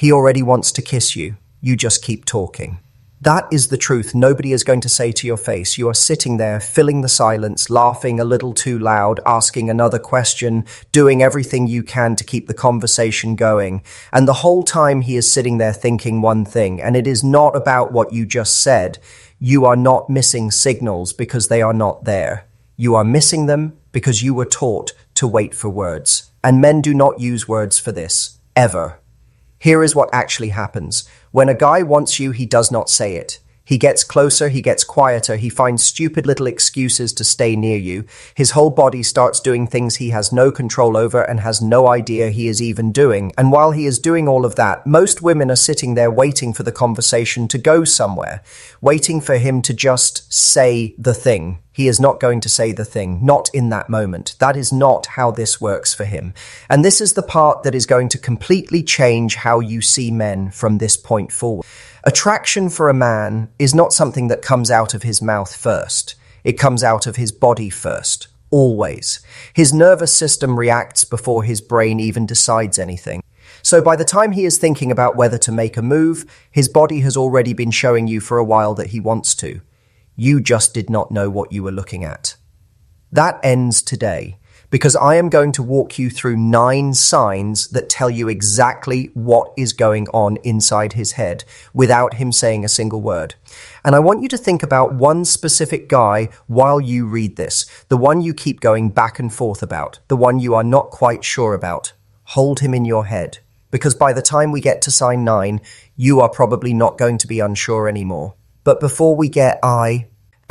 He already wants to kiss you. You just keep talking. That is the truth nobody is going to say to your face. You are sitting there, filling the silence, laughing a little too loud, asking another question, doing everything you can to keep the conversation going. And the whole time he is sitting there thinking one thing, and it is not about what you just said. You are not missing signals because they are not there. You are missing them because you were taught to wait for words. And men do not use words for this, ever. Here is what actually happens. When a guy wants you, he does not say it. He gets closer, he gets quieter, he finds stupid little excuses to stay near you. His whole body starts doing things he has no control over and has no idea he is even doing. And while he is doing all of that, most women are sitting there waiting for the conversation to go somewhere, waiting for him to just say the thing. He is not going to say the thing, not in that moment. That is not how this works for him. And this is the part that is going to completely change how you see men from this point forward. Attraction for a man is not something that comes out of his mouth first. It comes out of his body first, always. His nervous system reacts before his brain even decides anything. So by the time he is thinking about whether to make a move, his body has already been showing you for a while that he wants to. You just did not know what you were looking at. That ends today, because I am going to walk you through 9 signs that tell you exactly what is going on inside his head without him saying a single word. And I want you to think about one specific guy while you read this, the one you keep going back and forth about, the one you are not quite sure about. Hold him in your head, because by the time we get to sign 9, you are probably not going to be unsure anymore. But before we get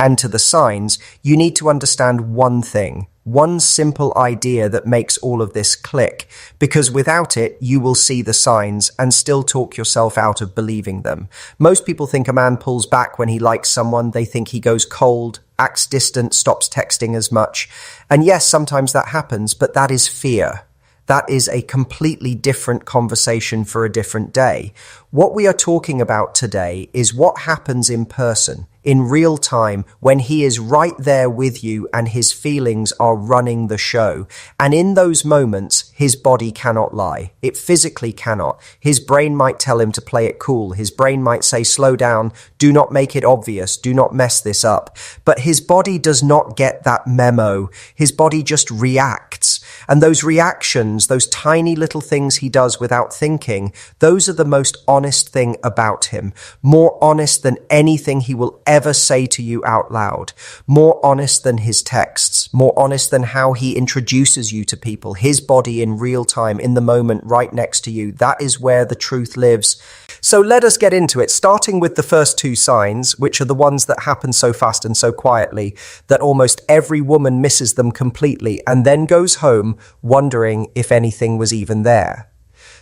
and to the signs, you need to understand one thing. One simple idea that makes all of this click, because without it, you will see the signs and still talk yourself out of believing them. Most people think a man pulls back when he likes someone. They think he goes cold, acts distant, stops texting as much. And yes, sometimes that happens, but that is fear. That is a completely different conversation for a different day. What we are talking about today is what happens in person, in real time, when he is right there with you and his feelings are running the show. And in those moments, his body cannot lie. It physically cannot. His brain might tell him to play it cool. His brain might say, slow down, do not make it obvious, do not mess this up. But his body does not get that memo. His body just reacts. And those reactions, those tiny little things he does without thinking, those are the most honest thing about him. More honest than anything he will ever say to you out loud. More honest than his texts. More honest than how he introduces you to people. His body in real time, in the moment, right next to you. That is where the truth lives. So let us get into it, starting with the first 2 signs, which are the ones that happen so fast and so quietly that almost every woman misses them completely and then goes home wondering if anything was even there.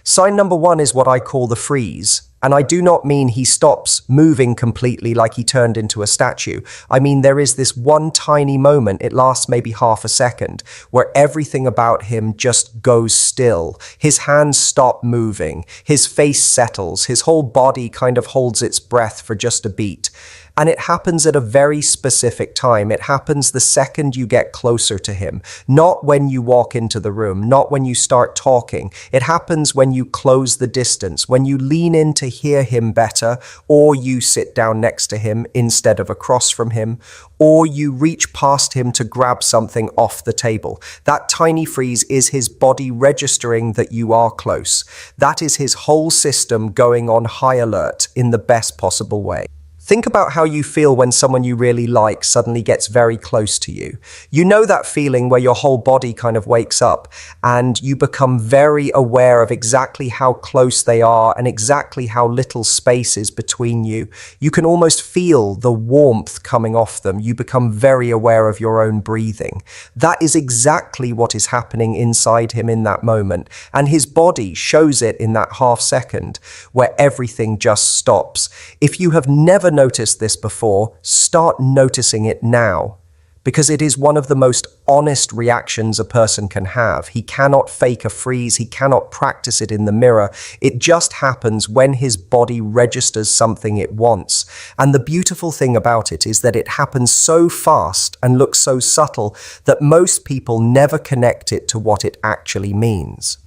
Sign number 1 is what I call the freeze. And I do not mean he stops moving completely like he turned into a statue. I mean, there is this one tiny moment, it lasts maybe half a second, where everything about him just goes still. His hands stop moving, his face settles, his whole body kind of holds its breath for just a beat. And it happens at a very specific time. It happens the second you get closer to him, not when you walk into the room, not when you start talking. It happens when you close the distance, when you lean in to hear him better, or you sit down next to him instead of across from him, or you reach past him to grab something off the table. That tiny freeze is his body registering that you are close. That is his whole system going on high alert in the best possible way. Think about how you feel when someone you really like suddenly gets very close to you. You know that feeling where your whole body kind of wakes up and you become very aware of exactly how close they are and exactly how little space is between you. You can almost feel the warmth coming off them. You become very aware of your own breathing. That is exactly what is happening inside him in that moment. And his body shows it in that half second where everything just stops. If you have never noticed this before, start noticing it now, because it is one of the most honest reactions a person can have. He cannot fake a freeze. He cannot practice it in the mirror. It just happens when his body registers something it wants. And the beautiful thing about it is that it happens so fast and looks so subtle that most people never connect it to what it actually means.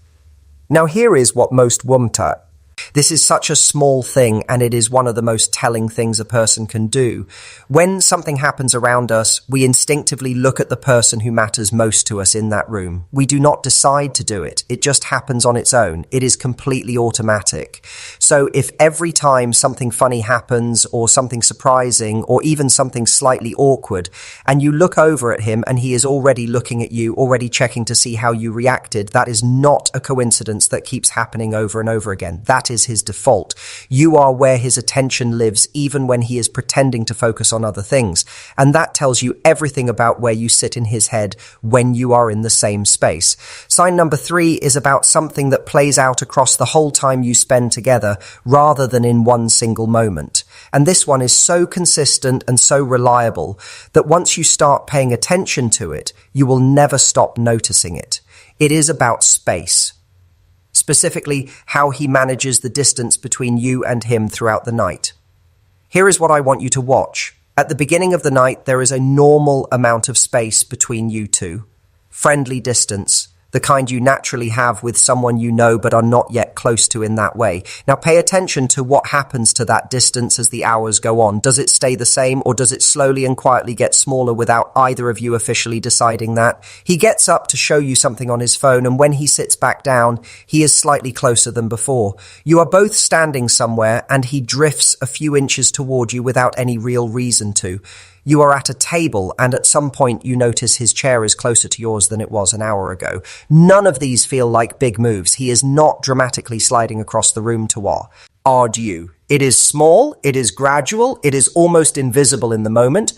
Now here is what most wumta. This is such a small thing, and it is one of the most telling things a person can do. When something happens around us, we instinctively look at the person who matters most to us in that room. We do not decide to do it. It just happens on its own. It is completely automatic. So if every time something funny happens, or something surprising, or even something slightly awkward, and you look over at him and he is already looking at you, already checking to see how you reacted, that is not a coincidence that keeps happening over and over again. That is his default. You are where his attention lives, even when he is pretending to focus on other things. And that tells you everything about where you sit in his head when you are in the same space. Sign number 3 is about something that plays out across the whole time you spend together, rather than in one single moment. And this one is so consistent and so reliable that once you start paying attention to it, you will never stop noticing it. It is about space. Specifically, how he manages the distance between you and him throughout the night. Here is what I want you to watch. At the beginning of the night, there is a normal amount of space between you two. Friendly distance, the kind you naturally have with someone you know but are not yet close to in that way. Now pay attention to what happens to that distance as the hours go on. Does it stay the same, or does it slowly and quietly get smaller without either of you officially deciding that? He gets up to show you something on his phone, and when he sits back down, he is slightly closer than before. You are both standing somewhere, and he drifts a few inches toward you without any real reason to. You are at a table, and at some point you notice his chair is closer to yours than it was an hour ago. None of these feel like big moves. He is not dramatically sliding across the room toward you. It is small, it is gradual, it is almost invisible in the moment,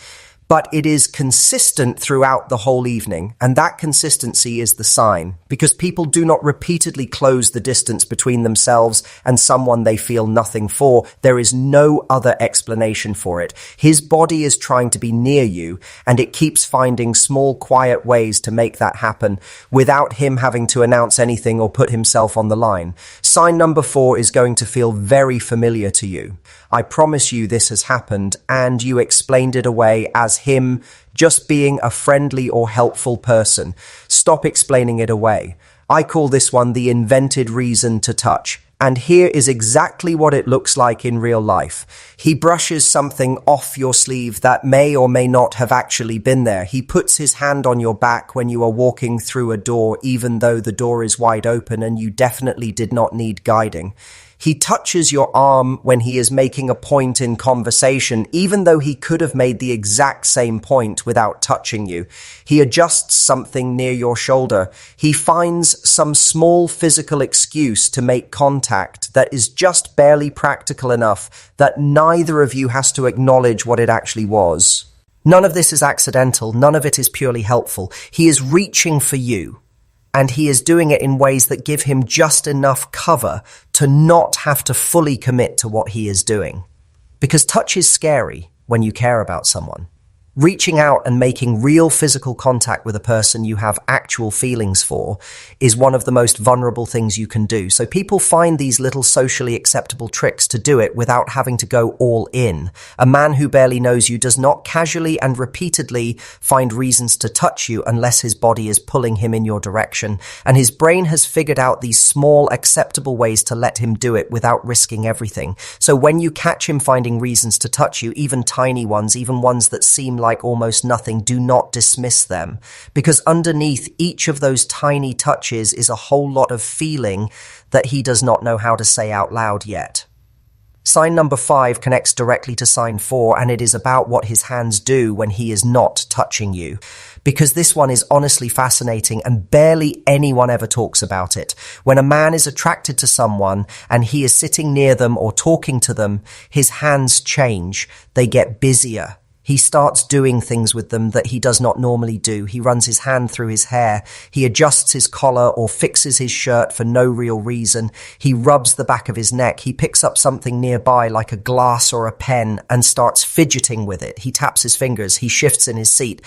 but it is consistent throughout the whole evening, and that consistency is the sign, because people do not repeatedly close the distance between themselves and someone they feel nothing for. There is no other explanation for it. His body is trying to be near you, and it keeps finding small, quiet ways to make that happen without him having to announce anything or put himself on the line. Sign number 4 is going to feel very familiar to you. I promise you this has happened, and you explained it away as him just being a friendly or helpful person. Stop explaining it away. I call this one the invented reason to touch. And here is exactly what it looks like in real life. He brushes something off your sleeve that may or may not have actually been there. He puts his hand on your back when you are walking through a door, even though the door is wide open and you definitely did not need guiding. He touches your arm when he is making a point in conversation, even though he could have made the exact same point without touching you. He adjusts something near your shoulder. He finds some small physical excuse to make contact that is just barely practical enough that neither of you has to acknowledge what it actually was. None of this is accidental. None of it is purely helpful. He is reaching for you. And he is doing it in ways that give him just enough cover to not have to fully commit to what he is doing. Because touch is scary when you care about someone. Reaching out and making real physical contact with a person you have actual feelings for is one of the most vulnerable things you can do. So people find these little socially acceptable tricks to do it without having to go all in. A man who barely knows you does not casually and repeatedly find reasons to touch you unless his body is pulling him in your direction. And his brain has figured out these small, acceptable ways to let him do it without risking everything. So when you catch him finding reasons to touch you, even tiny ones, even ones that seem like almost nothing, do not dismiss them, because underneath each of those tiny touches is a whole lot of feeling that he does not know how to say out loud yet. Sign number 5 connects directly to sign 4, and it is about what his hands do when he is not touching you. Because this one is honestly fascinating and barely anyone ever talks about it. When a man is attracted to someone and he is sitting near them or talking to them, his hands change. They get busier. He starts doing things with them that he does not normally do. He runs his hand through his hair. He adjusts his collar or fixes his shirt for no real reason. He rubs the back of his neck. He picks up something nearby like a glass or a pen and starts fidgeting with it. He taps his fingers. He shifts in his seat.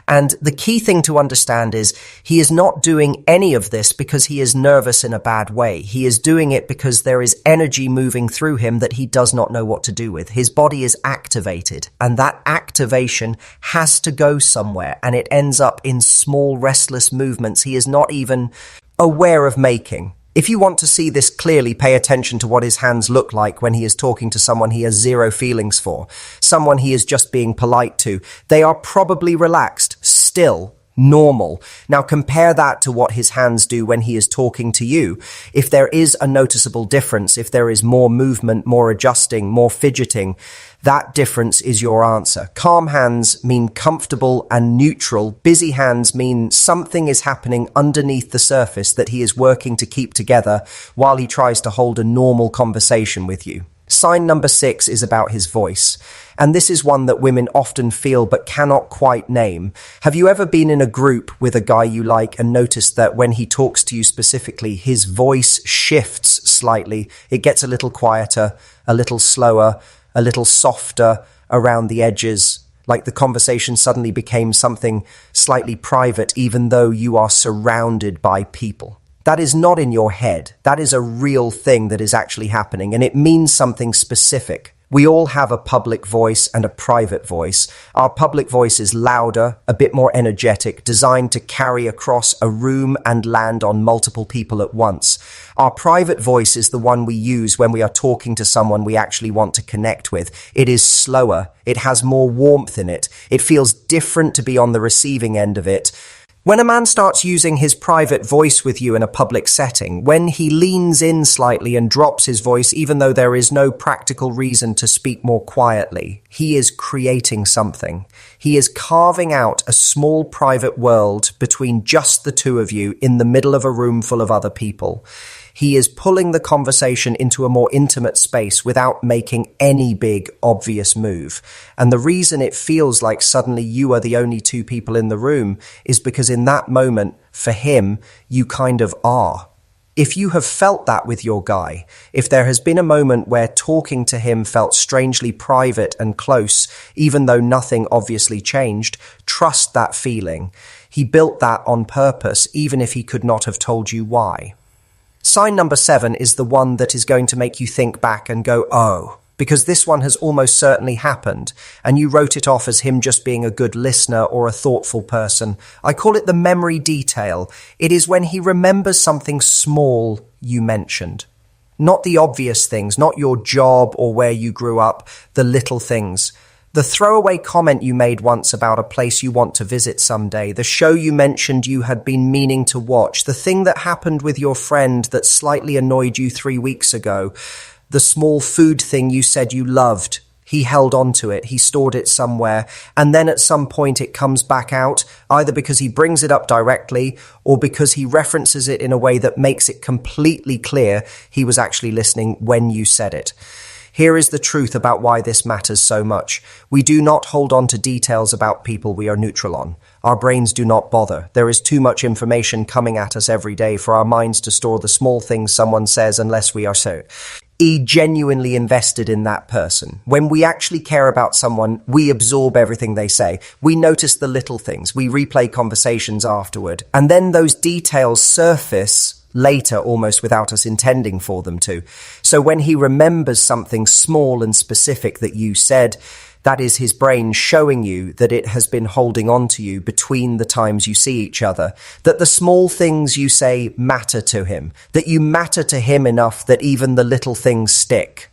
And the key thing to understand is he is not doing any of this because he is nervous in a bad way. He is doing it because there is energy moving through him that he does not know what to do with. His body is activated, and that activation has to go somewhere, and it ends up in small restless movements he is not even aware of making. If you want to see this clearly, pay attention to what his hands look like when he is talking to someone he has zero feelings for, someone he is just being polite to. They are probably relaxed, still, normal. Now compare that to what his hands do when he is talking to you. If there is a noticeable difference, if there is more movement, more adjusting, more fidgeting, that difference is your answer. Calm hands mean comfortable and neutral. Busy hands mean something is happening underneath the surface that he is working to keep together while he tries to hold a normal conversation with you. Sign number 6 is about his voice. And this is one that women often feel but cannot quite name. Have you ever been in a group with a guy you like and noticed that when he talks to you specifically, his voice shifts slightly? It gets a little quieter, a little slower, a little softer around the edges, like the conversation suddenly became something slightly private, even though you are surrounded by people. That is not in your head. That is a real thing that is actually happening, and it means something specific. We all have a public voice and a private voice. Our public voice is louder, a bit more energetic, designed to carry across a room and land on multiple people at once. Our private voice is the one we use when we are talking to someone we actually want to connect with. It is slower. It has more warmth in it. It feels different to be on the receiving end of it. When a man starts using his private voice with you in a public setting, when he leans in slightly and drops his voice even though there is no practical reason to speak more quietly, he is creating something. He is carving out a small private world between just the two of you in the middle of a room full of other people. He is pulling the conversation into a more intimate space without making any big, obvious move. And the reason it feels like suddenly you are the only two people in the room is because in that moment, for him, you kind of are. If you have felt that with your guy, if there has been a moment where talking to him felt strangely private and close, even though nothing obviously changed, trust that feeling. He built that on purpose, even if he could not have told you why. Sign number 7 is the one that is going to make you think back and go, oh, because this one has almost certainly happened, and you wrote it off as him just being a good listener or a thoughtful person. I call it the memory detail. It is when he remembers something small you mentioned. Not the obvious things, not your job or where you grew up, the little things. The throwaway comment you made once about a place you want to visit someday, the show you mentioned you had been meaning to watch, the thing that happened with your friend that slightly annoyed you 3 weeks ago, the small food thing you said you loved. He held on to it, he stored it somewhere, and then at some point it comes back out, either because he brings it up directly or because he references it in a way that makes it completely clear he was actually listening when you said it. Here is the truth about why this matters so much. We do not hold on to details about people we are neutral on. Our brains do not bother. There is too much information coming at us every day for our minds to store the small things someone says unless we are so genuinely invested in that person. When we actually care about someone, we absorb everything they say. We notice the little things. We replay conversations afterward. And then those details surface later almost without us intending for them to. So when he remembers something small and specific that you said, that is his brain showing you that it has been holding on to you between the times you see each other, that the small things you say matter to him, that you matter to him enough that even the little things stick.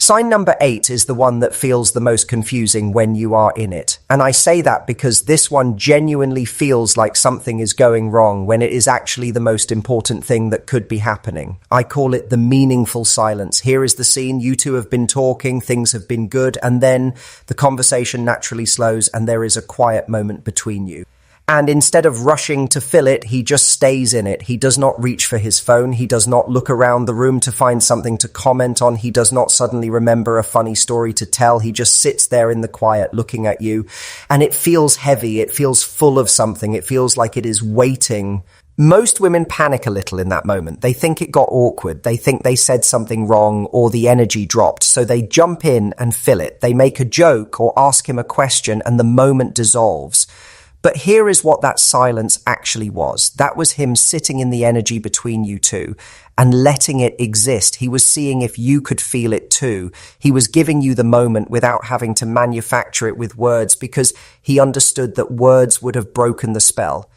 Sign number 8 is the one that feels the most confusing when you are in it. And I say that because this one genuinely feels like something is going wrong when it is actually the most important thing that could be happening. I call it the meaningful silence. Here is the scene. You two have been talking, things have been good, and then the conversation naturally slows and there is a quiet moment between you. And instead of rushing to fill it, he just stays in it. He does not reach for his phone. He does not look around the room to find something to comment on. He does not suddenly remember a funny story to tell. He just sits there in the quiet looking at you. And it feels heavy. It feels full of something. It feels like it is waiting. Most women panic a little in that moment. They think it got awkward. They think they said something wrong or the energy dropped. So they jump in and fill it. They make a joke or ask him a question and the moment dissolves. But here is what that silence actually was. That was him sitting in the energy between you two and letting it exist. He was seeing if you could feel it too. He was giving you the moment without having to manufacture it with words because he understood that words would have broken the spell.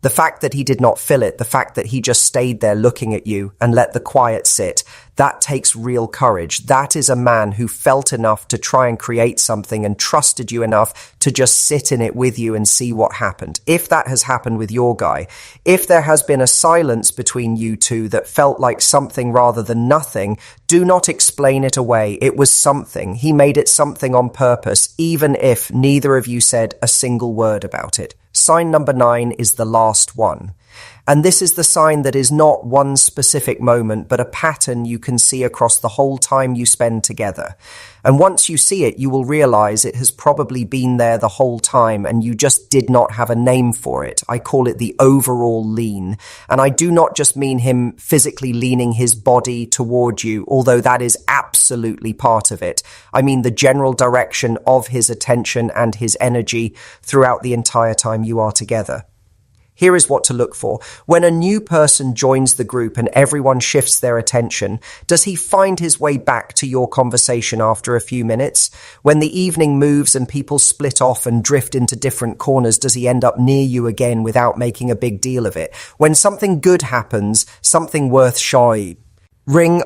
The fact that he did not fill it, the fact that he just stayed there looking at you and let the quiet sit, that takes real courage. That is a man who felt enough to try and create something and trusted you enough to just sit in it with you and see what happened. If that has happened with your guy, if there has been a silence between you two that felt like something rather than nothing, do not explain it away. It was something. He made it something on purpose, even if neither of you said a single word about it. Sign number 9 is the last one. And this is the sign that is not one specific moment, but a pattern you can see across the whole time you spend together. And once you see it, you will realize it has probably been there the whole time and you just did not have a name for it. I call it the overall lean. And I do not just mean him physically leaning his body toward you, although that is absolutely part of it. I mean the general direction of his attention and his energy throughout the entire time you are together. Here is what to look for. When a new person joins the group and everyone shifts their attention, does he find his way back to your conversation after a few minutes? When the evening moves and people split off and drift into different corners, does he end up near you again without making a big deal of it? When something good happens, something worth sharing,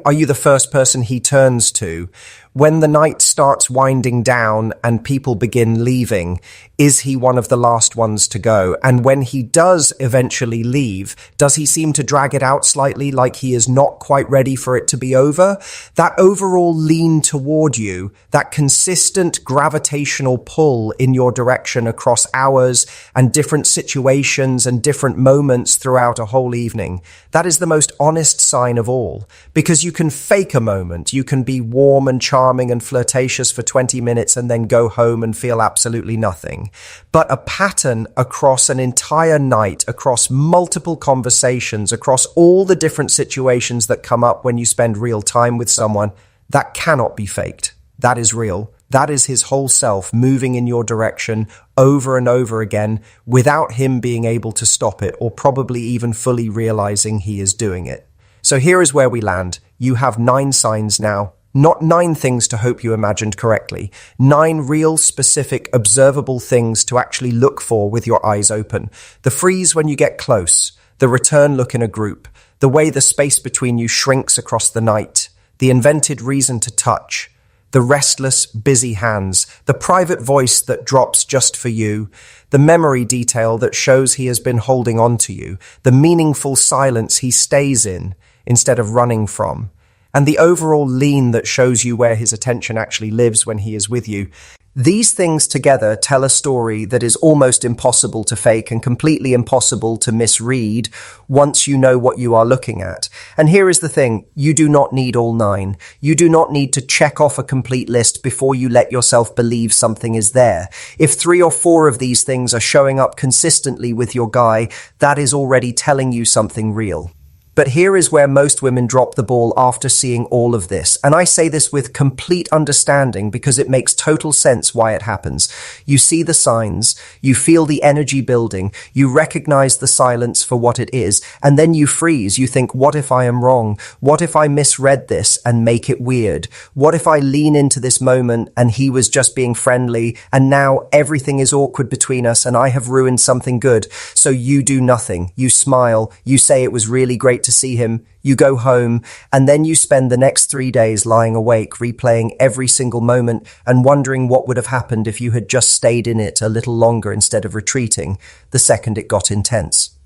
are you the first person he turns to? When the night starts winding down and people begin leaving, is he one of the last ones to go? And when he does eventually leave, does he seem to drag it out slightly, like he is not quite ready for it to be over? That overall lean toward you, that consistent gravitational pull in your direction across hours and different situations and different moments throughout a whole evening, that is the most honest sign of all. Because you can fake a moment, you can be warm and charming and flirtatious for 20 minutes and then go home and feel absolutely nothing. But a pattern across an entire night, across multiple conversations, across all the different situations that come up when you spend real time with someone, that cannot be faked. That is real. That is his whole self moving in your direction over and over again without him being able to stop it or probably even fully realizing he is doing it. So here is where we land. You have 9 signs now. Not 9 things to hope you imagined correctly. 9 real, specific, observable things to actually look for with your eyes open. The freeze when you get close. The return look in a group. The way the space between you shrinks across the night. The invented reason to touch. The restless, busy hands. The private voice that drops just for you. The memory detail that shows he has been holding on to you. The meaningful silence he stays in instead of running from. And the overall lean that shows you where his attention actually lives when he is with you. These things together tell a story that is almost impossible to fake and completely impossible to misread once you know what you are looking at. And here is the thing, you do not need all 9. You do not need to check off a complete list before you let yourself believe something is there. If 3 or 4 of these things are showing up consistently with your guy, that is already telling you something real. But here is where most women drop the ball after seeing all of this. And I say this with complete understanding because it makes total sense why it happens. You see the signs, you feel the energy building, you recognize the silence for what it is, and then you freeze. You think, what if I am wrong? What if I misread this and make it weird? What if I lean into this moment and he was just being friendly and now everything is awkward between us and I have ruined something good? So you do nothing. You smile. You say it was really great to see him, you go home, and then you spend the next 3 days lying awake, replaying every single moment and wondering what would have happened if you had just stayed in it a little longer instead of retreating the second it got intense.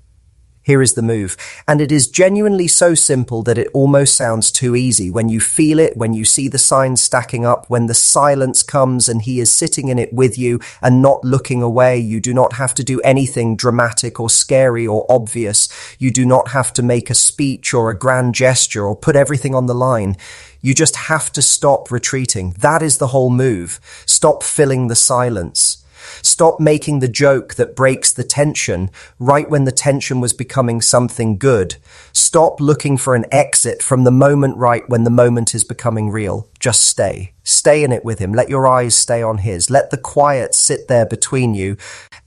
Here is the move. And it is genuinely so simple that it almost sounds too easy. When you feel it, when you see the signs stacking up, when the silence comes and he is sitting in it with you and not looking away, you do not have to do anything dramatic or scary or obvious. You do not have to make a speech or a grand gesture or put everything on the line. You just have to stop retreating. That is the whole move. Stop filling the silence. Stop making the joke that breaks the tension right when the tension was becoming something good. Stop looking for an exit from the moment right when the moment is becoming real. Just stay. Stay in it with him. Let your eyes stay on his. Let the quiet sit there between you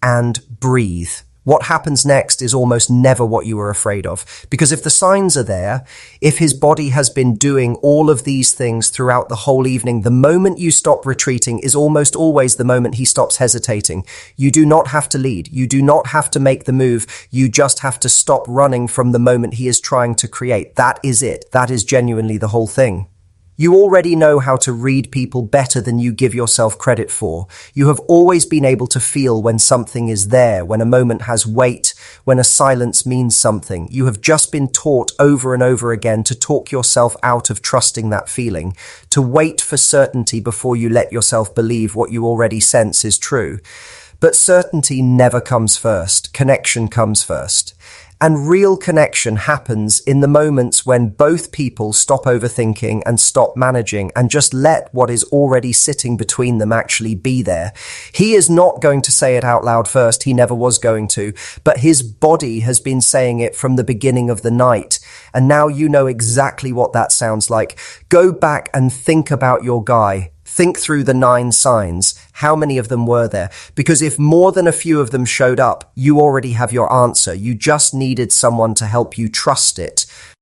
and breathe. What happens next is almost never what you were afraid of. Because if the signs are there, if his body has been doing all of these things throughout the whole evening, the moment you stop retreating is almost always the moment he stops hesitating. You do not have to lead. You do not have to make the move. You just have to stop running from the moment he is trying to create. That is it. That is genuinely the whole thing. You already know how to read people better than you give yourself credit for. You have always been able to feel when something is there, when a moment has weight, when a silence means something. You have just been taught over and over again to talk yourself out of trusting that feeling, to wait for certainty before you let yourself believe what you already sense is true. But certainty never comes first. Connection comes first. And real connection happens in the moments when both people stop overthinking and stop managing and just let what is already sitting between them actually be there. He is not going to say it out loud first. He never was going to, but his body has been saying it from the beginning of the night. And now you know exactly what that sounds like. Go back and think about your guy. Think through the 9 signs. How many of them were there? Because if more than a few of them showed up, you already have your answer. You just needed someone to help you trust it.